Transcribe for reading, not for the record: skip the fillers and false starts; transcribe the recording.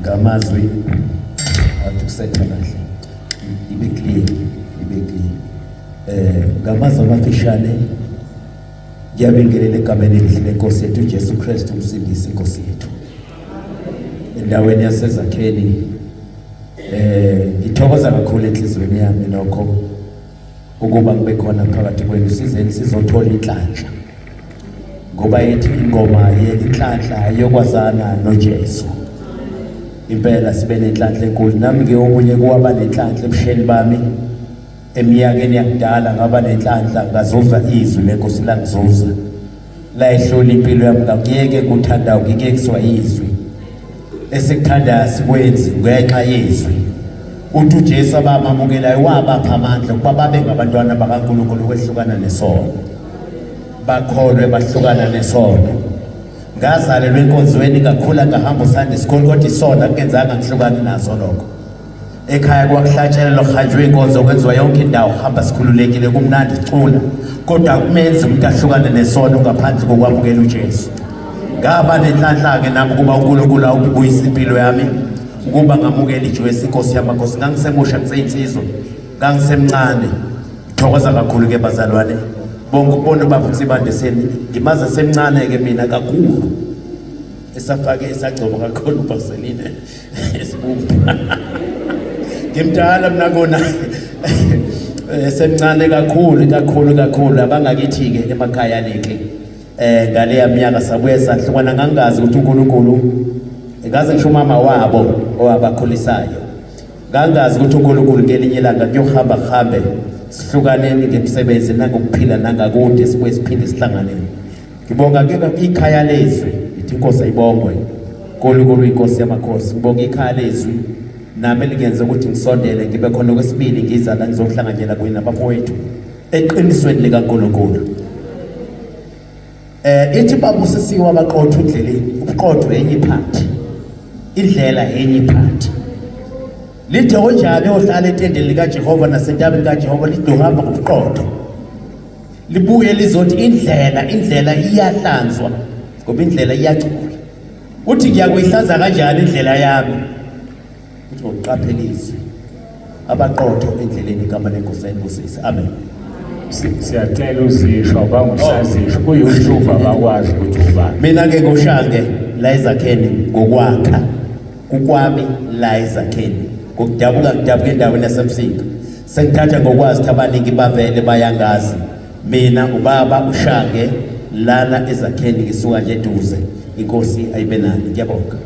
ngamazwi athi kusetha kahle ibe clear ngamazwi amafishane ngiyabingelela egameni elihle lenkosi yethu Jesu Kristu umsindisi inkosi yethu endaweni yaseZakheni ngithokoza kakhulu enhlizweni yami lokho ukuba kube khona phakathi kwenu sizeni sizothola inhlanhla ngoba yethi ingoma yenhlanhla yokwazana noJesu impela sibe nenhlanhla enkulu nami ngeyomunye kuwaba nenhlanhla ebusheni bami emiyakeni yakudala ngaba nenhlanhla ngazuza izwi lenkosi langizuza la ehlola impilo yami ngiyeke kuthanda ngike kuswa izwi esikuthanda sikwenzi ngenxa yezwi uthi uJesu abamamukelayo wabapha amandla ukuba babe ngabantwana bakaNkulunkulu kwehlukana nesono bakholwe bahlukana nesono ngazalelwa enkonzweni ngakhula ngahamba uSunday school kodwa isona kungenzanga ngihlukane naso lokho ekhaya kwakuhlatshelelwa kuhanjwe inkonzo kwenziwa yonke indawo hamba sikhululekile kumnandi sicula kodwa kumenza umuntu ahlukane nesono ngaphandle kokwamukela uJesu ngaba nenhlanhla ke nami kuba uNkulunkulu awubuyisa impilo yami ukuba ngamukela iJesu inkosi yamakhosi ngangisemusha kuseyinsizwa ngangisemncane ngithokoza kakhulu ke bazalwane bonke ubona baba uSibandiseni ngimaza semncane ke mina kakhulu esafake esagcoba kakhulu uBaseline esibumba ngimdala mina kona semncane kakhulu abangakithi ke emakhaya leke ngale yaminyaka sabuye sahlukana ngangazi ukuthi uNkulunkulu ngaze ngisho mama wabo owabakhulisayo ngangazi ukuthi uNkulunkulu ngelinye ilanga kuyohamba khambe sihlukaneni ngemsebenzi nangokuphila nangakude sibuye siphinde sihlanganeni ngibonga ke ikhaya lezwi ithi inkosi ayibongwe uNkulunkulu inkosi yamakhosi ngibonga ikhaya lezwi nami lingenze ukuthi ngisondele ngibe khona kwesibili ngiza la ngizohlanganyela kuyini nabafowethu eqinisweni likaNkulunkulu ithi babusisiwe abaqotho endleleni ubuqotho enye iphathi indlela enye iphathi lithe onjani ohlala etendeni likaJehova nasentabeni kaJehova lidohamba ngobuqotho libuye lizothi indlela iyahlanzwa ngoba indlela iyacula uthi ngiyakuyihlanza kanjani indlela yami uthi ngokuqaphelisa abaqotho endleleni igama lenkosi ayibusise amen siyacela uzisho bangusazisho kuyuhluba bakwazi ukuthi ubani mina ke ngoshange la eZakheni ngokwakha kukwami la eZakheni ngokudabuka endaweni yaseMsinga sengithatha ngokwazi ukuthi abaningi bavele bayangazi mina ubaba ushange lana eZakheni ngisuka nje eduze inkosi ayibe nani ngiyabonga